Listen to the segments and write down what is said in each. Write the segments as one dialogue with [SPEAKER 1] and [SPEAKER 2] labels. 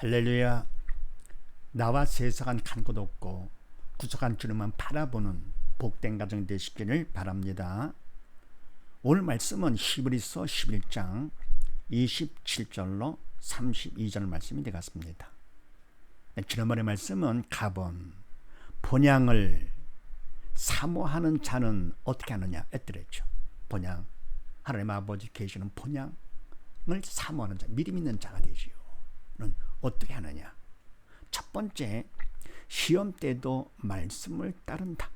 [SPEAKER 1] 할렐루야. 나와 세상은 간 곳 없고 구속한 주님만 바라보는 복된 가정 되시기를 바랍니다. 오늘 말씀은 히브리서 11장 27절로 32절 말씀이 되겠습니다. 지난번의 말씀은 가본 본향을 사모하는 자는 어떻게 하느냐 했더랬죠. 본향, 하나님 아버지 계시는 본향을 사모하는 자, 믿음 있는 자가 되지요. 는 어떻게 하느냐? 첫 번째, 시험 때도 말씀을 따른다.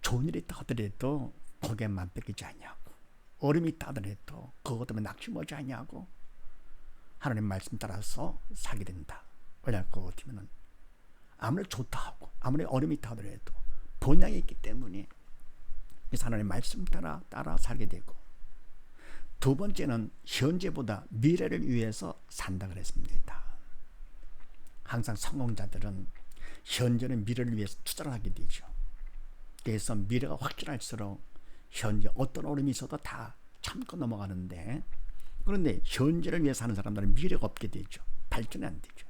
[SPEAKER 1] 좋은 일이 있다 하더라도 거기에만 뺏기지 않냐고, 어려움이 있다 하더라도 그것 때문에 낙심하지 않냐고, 하나님 말씀 따라서 살게 된다. 왜냐, 그거 같으면 아무리 좋다 하고 아무리 어려움이 있다 하더라도 본향이 있기 때문에 그래서 하나님 말씀 따라 살게 되고, 두 번째는 현재보다 미래를 위해서 산다 그랬습니다. 항상 성공자들은 현재는 미래를 위해서 투자를 하게 되죠. 그래서 미래가 확실할수록 현재 어떤 어려움이 있어도 다 참고 넘어가는데, 그런데 현재를 위해서 사는 사람들은 미래가 없게 되죠. 발전이 안 되죠.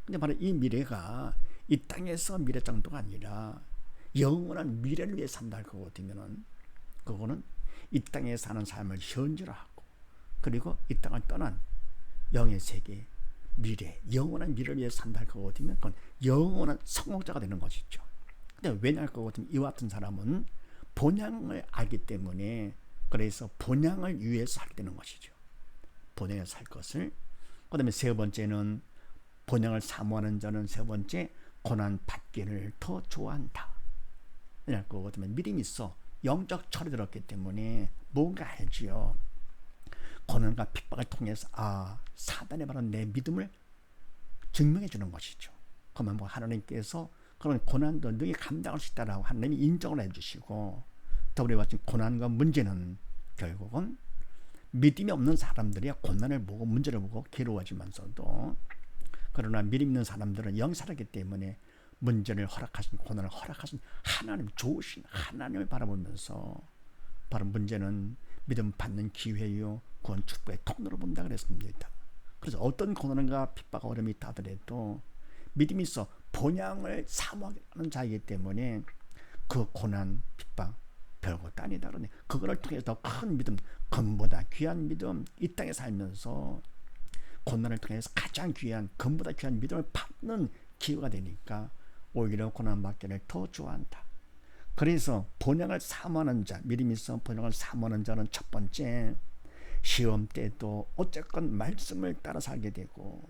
[SPEAKER 1] 근데 바로 이 미래가 이 땅에서 미래 정도가 아니라 영원한 미래를 위해 산다 할 거거든요. 그거는 이 땅에 사는 삶을 현재로 하고, 그리고 이 땅을 떠난 영의 세계, 미래, 영원한 미래를 위해 산다 할 거거든요. 그건 영원한 성공자가 되는 것이죠. 근데 왜냐 할 거거든요. 이와 같은 사람은 본향을 알기 때문에, 그래서 본향을 위해서 살게 되는 것이죠. 본향에 살 것을. 그 다음에 세 번째는 본향을 사모하는 자는 세 번째, 고난 받기를 더 좋아한다. 왜냐 할 거거든요. 믿음이 있어. 영적 철이 들었기 때문에 뭔가 알지요. 고난과 핍박을 통해서 사단이 바로 내 믿음을 증명해 주는 것이죠. 그러면 뭐 하나님께서 그런 고난도 너희 감당할 수 있다라고 하나님이 인정을 해주시고, 더불어 같은 고난과 문제는 결국은 믿음이 없는 사람들이 고난을 보고 문제를 보고 괴로워지면서도, 그러나 믿음 있는 사람들은 영살하기 때문에 문제를 허락하신, 고난을 허락하신 하나님, 좋으신 하나님을 바라보면서 바로 문제는 믿음 받는 기회요 구원 축복의 통로로 본다 그랬습니다. 그래서 어떤 고난과 핍박, 어려움이 있다 하더라도 믿음이 있어 본향을 사모하는 자이기 때문에 그 고난, 핍박 별것도 아니다 그러네. 그거를 통해서 더 큰 믿음, 금보다 귀한 믿음, 이 땅에 살면서 고난을 통해서 가장 귀한, 금보다 귀한 믿음을 받는 기회가 되니까 오히려 고난받기를 더 좋아한다. 그래서 본향을 사모하는 자, 믿음이 있어 본향을 사모하는 자는 첫 번째, 시험 때도 어쨌건 말씀을 따라 살게 되고,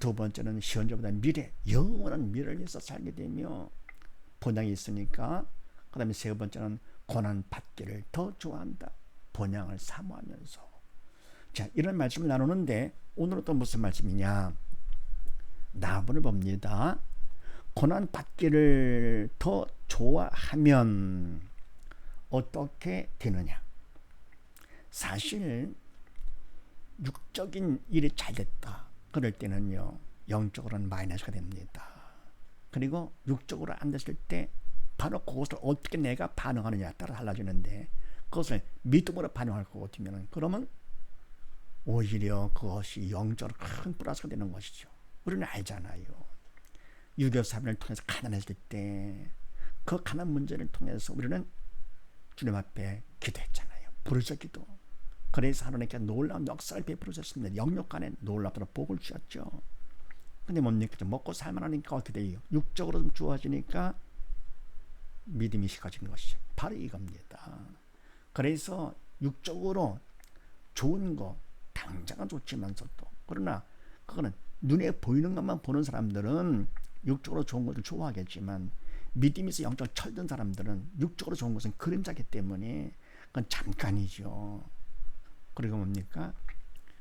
[SPEAKER 1] 두 번째는 현재보다 미래, 영원한 미래를 위해서 살게 되며 본향이 있으니까, 그 다음에 세 번째는 고난받기를 더 좋아한다. 본향을 사모하면서. 자, 이런 말씀을 나누는데 오늘은 또 무슨 말씀이냐? 나무를 봅니다. 고난 받기를 더 좋아하면 어떻게 되느냐? 사실 육적인 일이 잘 됐다 그럴 때는요, 영적으로는 마이너스가 됩니다. 그리고 육적으로 안 됐을 때 바로 그것을 어떻게 내가 반응하느냐에 따라 달라지는데, 그것을 믿음으로 반응할 것 같으면 그러면 오히려 그것이 영적으로 큰 플러스가 되는 것이죠. 우리는 알잖아요. 6.25 사변을 통해서 가난했을 때 그 가난 문제를 통해서 우리는 주님 앞에 기도했잖아요. 부르짖어 기도. 그래서 하나님께 놀라운 역사를 베풀으셨습니다. 영역 간에 놀랍도록 복을 주셨죠. 근데 뭡니까? 먹고 살만하니까 어떻게 돼요? 육적으로 좀 주어지니까 믿음이 식어지는 것이죠. 바로 이겁니다. 그래서 육적으로 좋은 거 당장은 좋지만서도, 그러나 그거는 눈에 보이는 것만 보는 사람들은 육적으로 좋은 것을 좋아하겠지만, 믿음에서 영적 철든 사람들은 육적으로 좋은 것은 그림자기 때문에 그건 잠깐이죠. 그리고 뭡니까?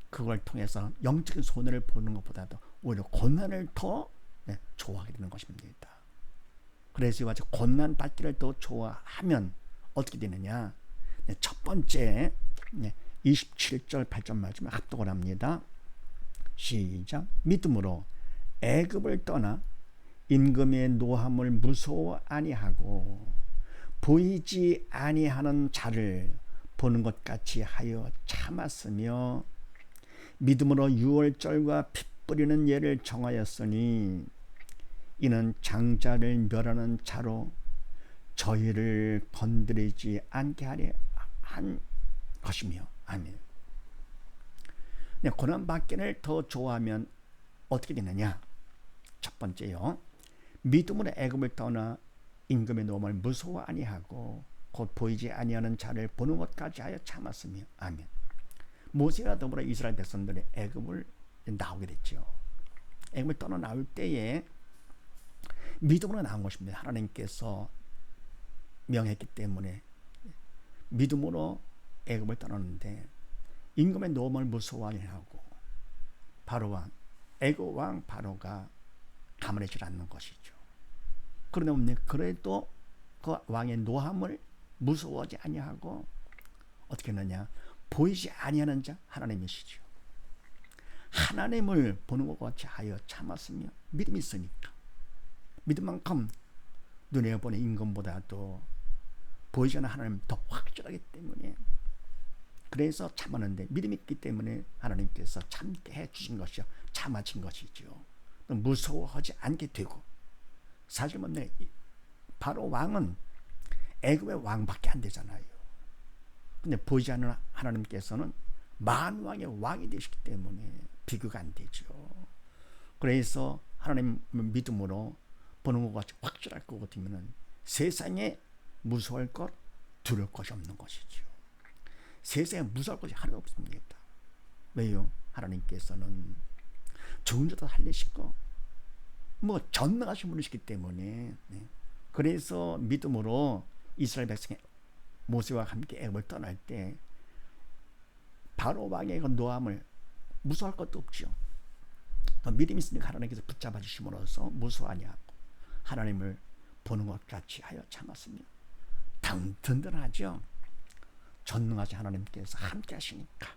[SPEAKER 1] 그걸 통해서 영적인 손해를 보는 것보다도 오히려 고난을 더 좋아하게 되는 것입니다. 그래서 이와 같이 고난 받기를 더 좋아하면 어떻게 되느냐? 첫 번째 27절 8절 말씀을 합독을 합니다. 시작. 믿음으로 애굽을 떠나 임금의 노함을 무서워 아니하고 보이지 아니하는 자를 보는 것 같이 하여 참았으며, 믿음으로 유월절과 피 뿌리는 예를 정하였으니 이는 장자를 멸하는 자로 저희를 건드리지 않게 하려 한 것이며. 아멘. 네, 고난받기를 더 좋아하면 어떻게 되느냐? 첫 번째요, 믿음으로 애굽을 떠나 임금의 노함을 무서워 아니하고 곧 보이지 아니하는 자를 보는 것까지 하여 참았으며. 아멘. 모세와 더불어 이스라엘 백성들의 애굽을 나오게 됐죠. 애굽을 떠나 나올 때에 믿음으로 나온 것입니다. 하나님께서 명했기 때문에 믿음으로 애굽을 떠났는데 임금의 노함을 무서워하고 바로 왕, 애굽 왕 바로가 가만히지 않는 것이죠. 그러나 그래도 그 왕의 노함을 무서워하지 아니하고 어떻게 했느냐? 보이지 아니하는 자 하나님이시죠. 하나님을 보는 것 같이 하여 참았으며. 믿음이 있으니까. 믿음만큼 눈에 보는 임금보다도 보이지 않는 하나님 더 확실하기 때문에 그래서 참았는데 믿음이 있기 때문에 하나님께서 참게 해주신 것이요, 참아진 것이죠. 무서워하지 않게 되고. 사실 뭐냐, 바로 왕은 애굽의 왕밖에 안 되잖아요. 근데 보이지 않는 하나님께서는 만왕의 왕이 되시기 때문에 비교가 안 되죠. 그래서 하나님 믿음으로 보는 것 같이 확실할 것 같으면 세상에 무서워할 것, 두려울 것이 없는 것이죠. 세상에 무서울 것이 하나도 없습니다. 왜요? 하나님께서는 죽은 자도 살리시고 전능하신 분이시기 때문에. 그래서 믿음으로 이스라엘 백성의 모세와 함께 애굽을 떠날 때 바로 왕의 노함을 무서워할 것도 없죠. 또 믿음이 있으니까 하나님께서 붙잡아 주심으로써 무서워하지 않고 하나님을 보는 것 같이 하여 참았으며. 든든하죠. 전능하신 하나님께서 함께 하시니까.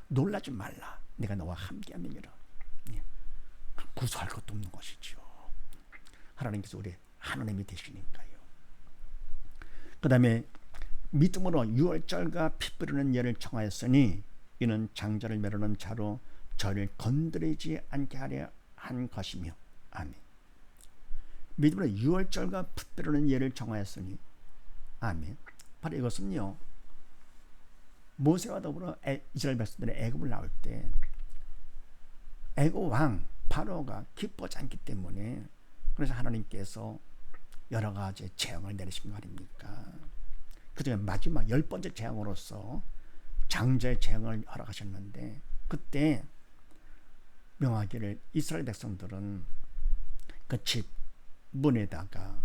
[SPEAKER 1] 놀라지 말라, 내가 너와 함께 함이니라. 무서워할 것도 없는 것이죠. 하나님께서 우리 하나님이 되시니까요. 그 다음에 믿음으로 유월절과 피 뿌리는 예를 정하였으니 이는 장자를 멸하는 자로 저를 건드리지 않게 하려 한 것이며. 아멘. 믿음으로 유월절과 피 뿌리는 예를 정하였으니. 아멘. 바로 이것은요, 모세와 더불어 이스라엘 백성들의 애굽을 나올 때 애굽 왕 바로가 기뻐하지 않기 때문에 그래서 하나님께서 여러 가지 재앙을 내리신 거 아닙니까? 그중에 마지막 10번째 재앙으로서 장자의 재앙을 허락하셨는데 그때 명하기를 이스라엘 백성들은 그 집 문에다가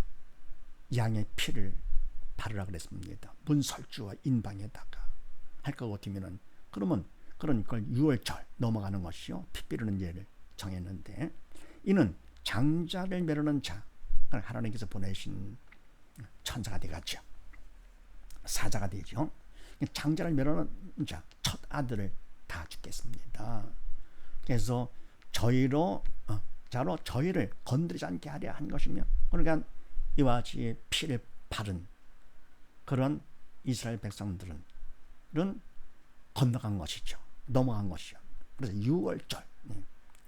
[SPEAKER 1] 양의 피를 바르라 그랬습니다. 문 설주와 인방에다가 할 것 같으면은 그러면 그런 걸 6월절 넘어가는 것이요, 피 뿌리는 예를 정했는데 이는 장자를 멸하는 자, 하나님께서 보내신 천사가 되겠죠. 사자가 되죠. 장자를 멸하는 자, 첫 아들을 다 죽겠습니다. 그래서 자로 저희를 건드리지 않게 하려 한 것이며, 그러니까 이와 같이 피를 바른 그런 이스라엘 백성들은 건너간 것이죠. 넘어간 것이죠. 그래서 6월절.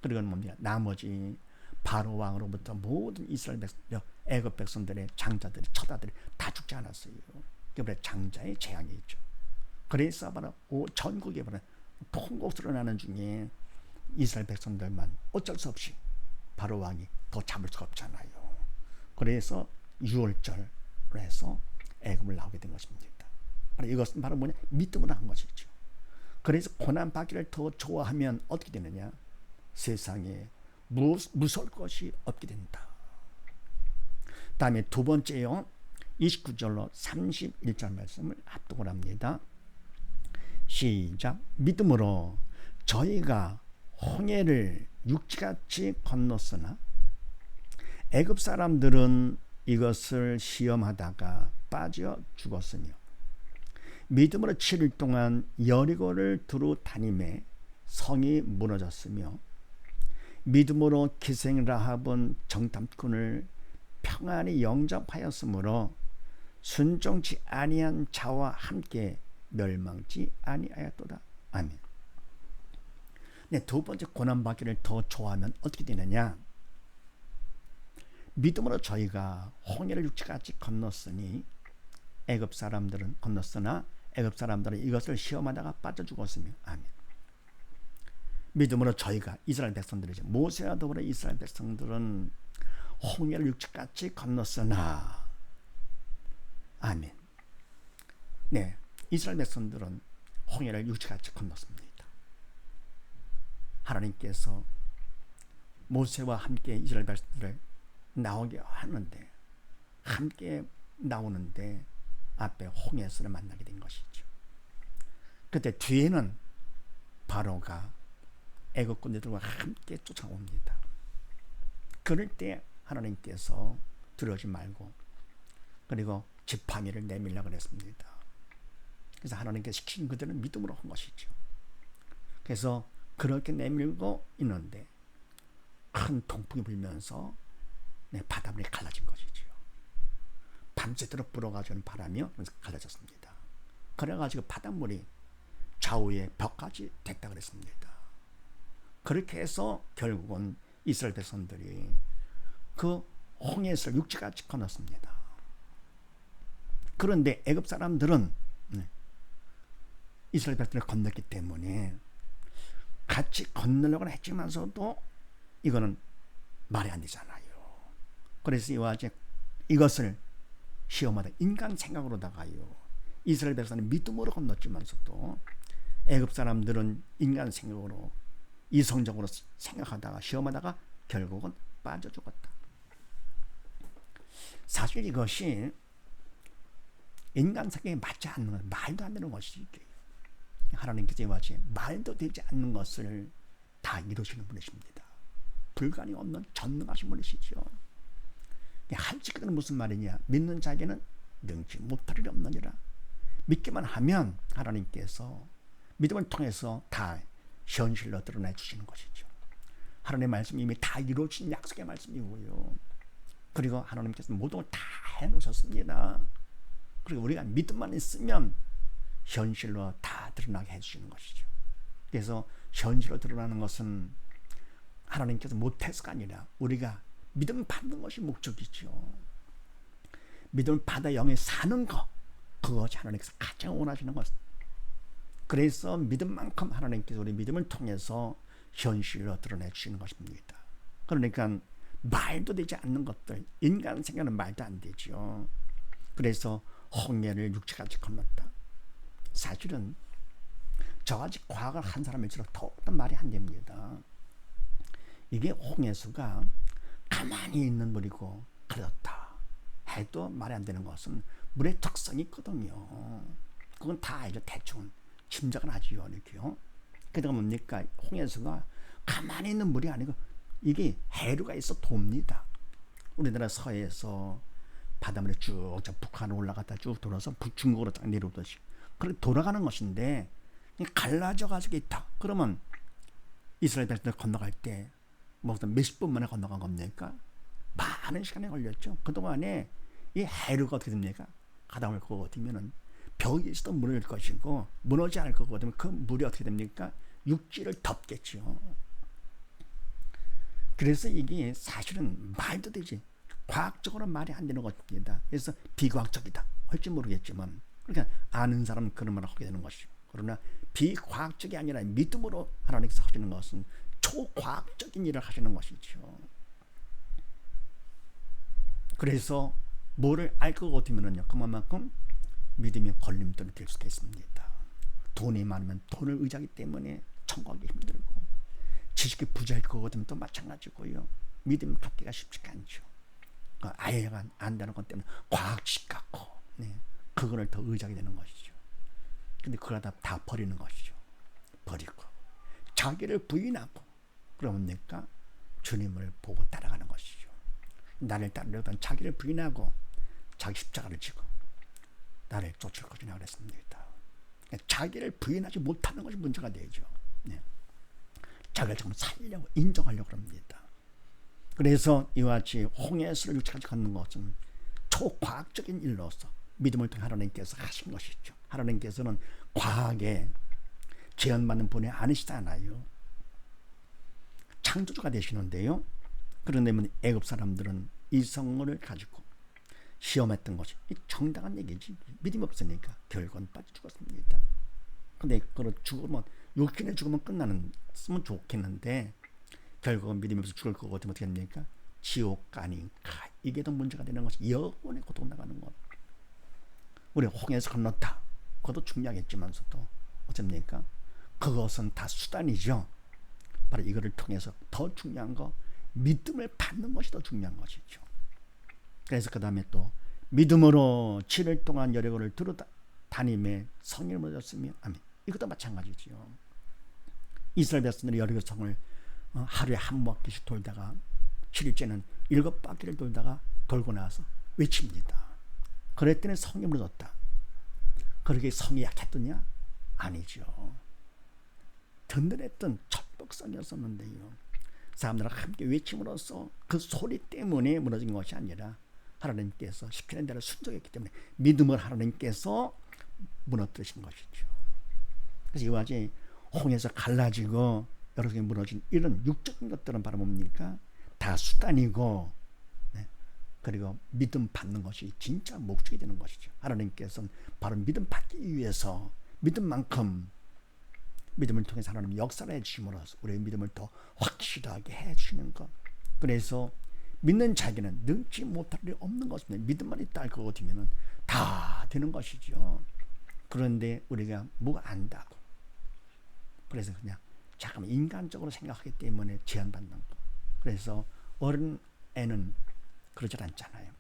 [SPEAKER 1] 그리고 뭡니까? 나머지 바로 왕으로부터 모든 이스라엘 애굽 백성들의 장자들이, 처자들이 다 죽지 않았어요. 그게 장자의 재앙이 있죠. 그래서 바로 전국에 통곡스러 나는 중에 이스라엘 백성들만 어쩔 수 없이 바로 왕이 더 잡을 수가 없잖아요. 그래서 6월절을 해서 애굽을 나오게 된 것입니다. 이것은 바로 뭐냐? 믿음으로 한 것이죠. 그래서 고난받기를 더 좋아하면 어떻게 되느냐? 세상에 무서울 것이 없게 된다. 다음에 두 번째요, 29절로 31절 말씀을 합독을 합니다. 시작. 믿음으로 저희가 홍해를 육지같이 건넜으나 애굽 사람들은 이것을 시험하다가 빠져 죽었으며 믿음으로 7일 동안 여리고를 두루 다니매 성이 무너졌으며 믿음으로 기생 라합은 정탐꾼을 평안히 영접하였으므로 순종치 아니한 자와 함께 멸망치 아니하였도다. 아멘. 네, 두 번째 고난받기를 더 좋아하면 어떻게 되느냐? 믿음으로 저희가 홍해를 육지같이 건넜으니 애굽 사람들은 건넜으나 애굽 사람들은 이것을 시험하다가 빠져 죽었으며. 아멘. 믿음으로 저희가 이스라엘 백성들이죠. 모세와 더불어 이스라엘 백성들은 홍해를 육지같이 건넜으나. 아멘. 네, 이스라엘 백성들은 홍해를 육지같이 건넜습니다. 하나님께서 모세와 함께 이스라엘 백성들을 나오게 하는데, 함께 나오는데 앞에 홍해에서 만나게 된 것이죠. 그때 뒤에는 바로가 애굽 군대들과 함께 쫓아옵니다. 그럴 때 하나님께서 두려워하지 말고 그리고 지팡이를 내밀라고 그랬습니다. 그래서 하나님께서 시킨 그들은 믿음으로 한 것이죠. 그래서 그렇게 내밀고 있는데 큰 동풍이 불면서 바닷물이 갈라진 것이죠. 밤새도록 불어가지고 바람이 갈라졌습니다. 그래가지고 바닷물이 좌우에 벽까지 됐다 그랬습니다. 그렇게 해서 결국은 이스라엘 백성들이 그 홍해에서 육지같이 건넜습니다. 그런데 애굽 사람들은 이스라엘 백성을 건넜기 때문에 같이 건너려고 했지만서도 이거는 말이 안 되잖아요. 그래서 이것을 시험하다 인간 생각으로다가요. 이스라엘 백성은 믿음으로 건넜지만서도 애굽 사람들은 인간 생각으로 이성적으로 생각하다가 시험하다가 결국은 빠져 죽었다. 사실 이것이 인간 생각에 맞지 않는 것, 말도 안 되는 것이죠. 하나님께서 이와같이 말도 되지 않는 것을 다 이루시는 분이십니다. 불가능이 없는 전능하신 분이시죠. 할지기는 무슨 말이냐? 믿는 자에게는 능치 못할 일이 없느니라. 믿기만 하면 하나님께서 믿음을 통해서 다 현실로 드러내 주시는 것이죠. 하나님의 말씀이 이미 다 이루어진 약속의 말씀이고요. 그리고 하나님께서 모든 걸 다 해놓으셨습니다. 그리고 우리가 믿음만 있으면 현실로 다 드러나게 해주시는 것이죠. 그래서 현실로 드러나는 것은 하나님께서 못해서가 아니라 우리가 믿음 받는 것이 목적이죠. 믿음을 받아 영에 사는 것, 그것이 하나님께서 가장 원하시는 것. 그래서 믿음만큼 하나님께서 우리 믿음을 통해서 현실로 드러내 주시는 것입니다. 그러니까 말도 되지 않는 것들, 인간 생각은 말도 안 되죠. 그래서 홍해를 육지같이 건넜다. 사실은 저같이 과학을 한 사람일수록 더욱더 말이 안 됩니다. 이게 홍해수가 가만히 있는 물이고 그렇다 해도 말이 안 되는 것은 물의 특성이 있거든요. 그건 다 알죠. 대충 짐작은 하지요. 이렇게요. 그러니까 뭡니까? 홍해수가 가만히 있는 물이 아니고 이게 해류가 있어 돕니다. 우리나라 서해에서 바닷물이 쭉 북한으로 올라갔다 쭉 돌아서 중국으로 딱 내려오듯이 그렇게 돌아가는 것인데 갈라져 가지고 있다. 그러면 이스라엘 백성들 건너갈 때 몇십 분 만에 건너간 겁니까? 많은 시간이 걸렸죠. 그동안에 이 해류가 어떻게 됩니까? 가다 올 거 같으면은 벽이 있어도 무너질 것이고 무너지지 않을 것 같으면 그 물이 어떻게 됩니까? 육지를 덮겠죠. 그래서 이게 사실은 말도 되지 과학적으로 말이 안 되는 것입니다. 그래서 비과학적이다 할지 모르겠지만 그러니까 아는 사람은 그런 말을 하게 되는 것이죠. 그러나 비과학적이 아니라 믿음으로 하나님께서 하시는 것은 초과학적인 일을 하시는 것이죠. 그래서 뭐를 알 것 같으면요, 그만큼 믿음의 걸림돌이 될 수가 있습니다. 돈이 많으면 돈을 의지하기 때문에 청구하기 힘들고, 지식이 부자일 것 같으면 또 마찬가지고요. 믿음 갖기가 쉽지가 않죠. 아예 안다는 것 때문에 과학 지식 갖고, 그거를 더 의지하게 되는 것이죠. 근데 그걸 다 버리는 것이죠. 버리고 자기를 부인하고 그러니까 주님을 보고 따라가는 것이죠. 나를 따르려던 자기를 부인하고 자기 십자가를 지고 나를 쫓을 것이라 그랬습니다. 자기를 부인하지 못하는 것이 문제가 되죠. 자기를 좀 살려고 인정하려고 합니다. 그래서 이와 같이 홍해수를 육지까지 걷는 것은 초과학적인 일로서 믿음을 통해 하나님께서 하신 것이죠. 하나님께서는 과학에 제한받는 분이 아니시잖아요. 창조주가 되시는데요. 그런데 애굽 사람들은 이 성을 가지고 시험했던 것이 정당한 얘기지. 믿음이 없으니까 결국은 빠져 죽었습니다. 근데 그걸 죽으면 육신에 죽으면 끝나는 쓰면 좋겠는데 결국은 믿음이 없어 죽을 거 같으면 어떻게 됩니까? 지옥 아닌가. 이게 더 문제가 되는 것이 영원히 고통 나가는 것. 우리 홍해에서 건넜다. 그것도 중요하겠지만서도 어쩝니까? 그것은 다 수단이죠. 바로 이거를 통해서 더 중요한 거 믿음을 받는 것이 더 중요한 것이죠. 그래서 그 다음에 또 믿음으로 7일 동안 여리고를 두루다니며 성을 얻었으며 아멘. 이것도 마찬가지죠. 이스라엘 백성들이 여리고 성을 하루에 한 바퀴씩 돌다가 7일째는 7바퀴를 돌다가 돌고 나서 외칩니다. 그랬더니 성이 무너졌다. 그렇게 성이 약했더냐? 아니죠. 든든했던 철벽성이었었는데요. 사람들과 함께 외침으로써 그 소리 때문에 무너진 것이 아니라 하나님께서 시키는 대로 순종했기 때문에 믿음을 하나님께서 무너뜨리신 것이죠. 그래서 이와 같이 홍해에서 갈라지고 여러 개 무너진 이런 육적인 것들은 바로 뭡니까? 다 수단이고, 네. 그리고 믿음 받는 것이 진짜 목적이 되는 것이죠. 하나님께서는 바로 믿음 받기 위해서 믿음만큼 믿음을 통해서 하나님 역사를 해주심으로써 우리의 믿음을 더 확실하게 해주시는 것. 그래서 믿는 자에게는 능치 못할 일이 없는 것입니다. 믿음만 있다 할 것 같으면 다 되는 것이죠. 그런데 우리가 뭐가 안다고. 그래서 그냥 잠깐 인간적으로 생각하기 때문에 제한받는 것. 그래서 어른 애는 그러지 않잖아요.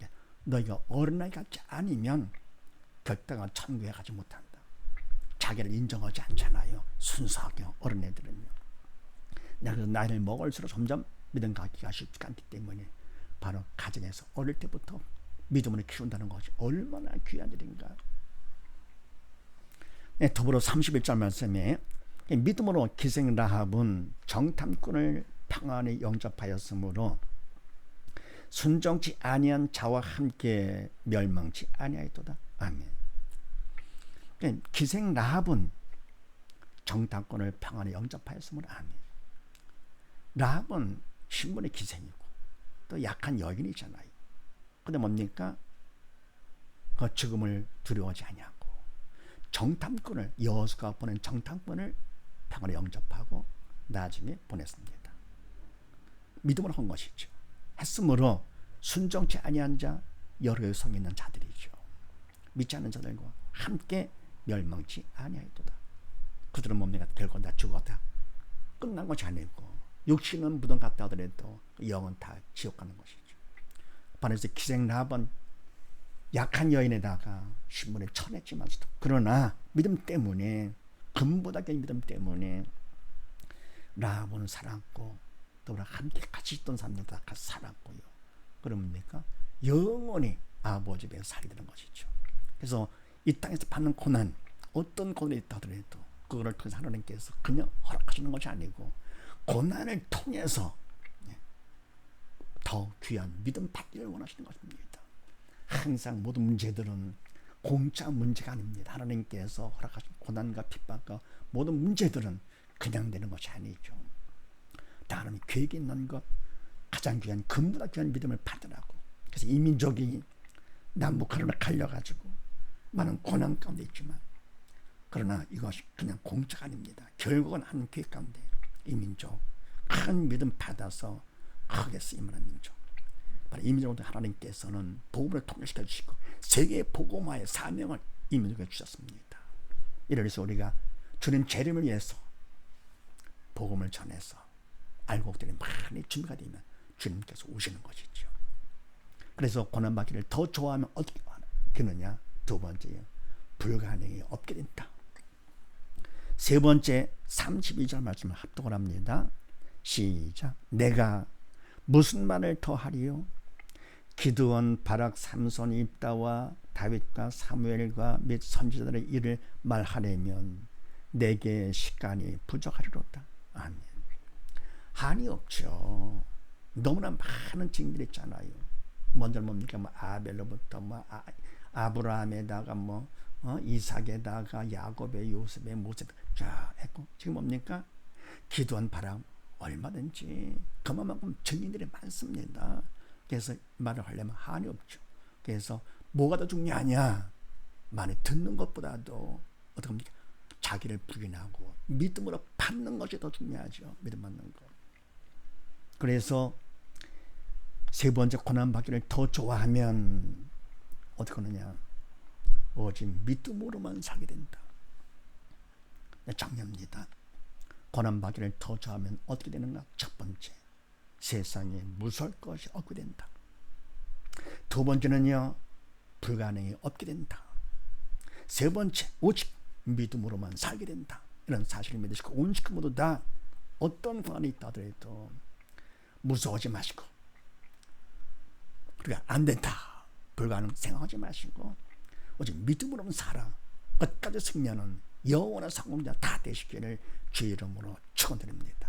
[SPEAKER 1] 너희가 어린아이 같지 않으면 결단을 천국에 가지 못한다. 자기를 인정하지 않잖아요. 순수하게 어린애들은요. 그래서 나이를 먹을수록 점점 믿음 갖기가 쉽지 않기 때문에 바로 가정에서 어릴 때부터 믿음을 키운다는 것이 얼마나 귀한 일인가. 네, 더불어 31절 말씀에 믿음으로 기생 라합은 정탐꾼을 평안히 영접하였으므로 순종치 아니한 자와 함께 멸망치 아니하였도다. 아멘. 기생 라합은 정탐꾼을 평안히 영접하였으므로 아멘. 라합은 신분의 기생이고 또 약한 여인이잖아요. 근데 뭡니까? 그 죽음을 두려워하지 아니하고 정탐꾼을 여호수아가 보낸 정탐꾼을 평안히 영접하고 나중에 보냈습니다. 믿음으로 한 것이죠. 했으므로 순종치 아니한 자 여러 성에 있는 자들이죠. 믿지 않는 자들과 함께 멸망치 아니하였도다. 그들은 뭡니까? 결국 다 죽었다. 끝난 것이 아니고 육신은 무덤 갔다 하더라도 영은 다 지옥 가는 것이죠. 반해서 기생 라합은 약한 여인에다가 신분에 처했지만서도 그러나 믿음 때문에 금보다 긴 믿음 때문에 라합은 살았고 또 함께 같이 있던 사람들도 다 같이 살았고요. 그럽니까? 영원히 아버지 배에 살게 되는 것이죠. 그래서 이 땅에서 받는 고난, 어떤 고난이 있다 하더라도 그거를 통해서 하나님께서 그냥 허락하시는 것이 아니고 고난을 통해서 더 귀한 믿음 받기를 원하시는 것입니다. 항상 모든 문제들은 공짜 문제가 아닙니다. 하나님께서 허락하신 고난과 핍박과 모든 문제들은 그냥 되는 것이 아니죠. 다 하나님 계획이 있는 것, 가장 귀한 금보다 귀한 믿음을 받으라고. 그래서 이 민족이 남북한으로 갈려가지고 많은 고난 가운데 있지만 그러나 이것이 그냥 공짜가 아닙니다. 결국은 하나님 계획 가운데 이 민족 큰 믿음 받아서 크게 쓰임을 한 민족. 바로 이 민족을 하나님께서는 복음을 통일시켜 주시고 세계 복음화의 사명을 이 민족에 주셨습니다. 이래서 우리가 주님 재림을 위해서 복음을 전해서 알곡들이 많이 준비가 되면 주님께서 오시는 것이죠. 그래서 고난받기를 더 좋아하면 어떻게 되느냐? 두 번째요. 불가능이 없게 된다. 세 번째 32절 말씀을 합독을 합니다. 시작. 내가 무슨 말을 더 하리요? 기드온, 바락, 삼손, 입다와 다윗과 사무엘과 및 선지자들의 일을 말하려면 내게 시간이 부족하리로다. 아멘. 한이 없죠. 너무나 많은 증인들이 있잖아요. 먼저 뭡니까? 아벨로부터 아브라함에다가 이삭에다가 야곱의 요셉의 모세 자 했고 지금 뭡니까? 기드온, 바락 얼마든지 그만큼 증인들이 많습니다. 그래서 말을 하려면 한이 없죠. 그래서 뭐가 더 중요하냐? 많이 듣는 것보다도 어떻게 합니까? 자기를 부인하고 믿음으로 받는 것이 더 중요하죠. 믿음 받는 것. 그래서 세 번째 고난받기를 더 좋아하면 어떻게 하느냐? 오직 믿음으로만 살게 된다. 장례입니다. 고난받기를 더 좋아하면 어떻게 되는가? 첫 번째, 세상에 무서울 것이 없게 된다. 두 번째는요, 불가능이 없게 된다. 세 번째, 오직 믿음으로만 살게 된다. 이런 사실을 믿으시고 온 식구 모두 다 어떤 관이 있다 하더라도 무서워하지 마시고, 우리가 안 된다, 불가능 생각하지 마시고 오직 믿음으로만 살아 끝까지 승리하는 영원한 성공자 다 되시기를 주의 이름으로 축원드립니다.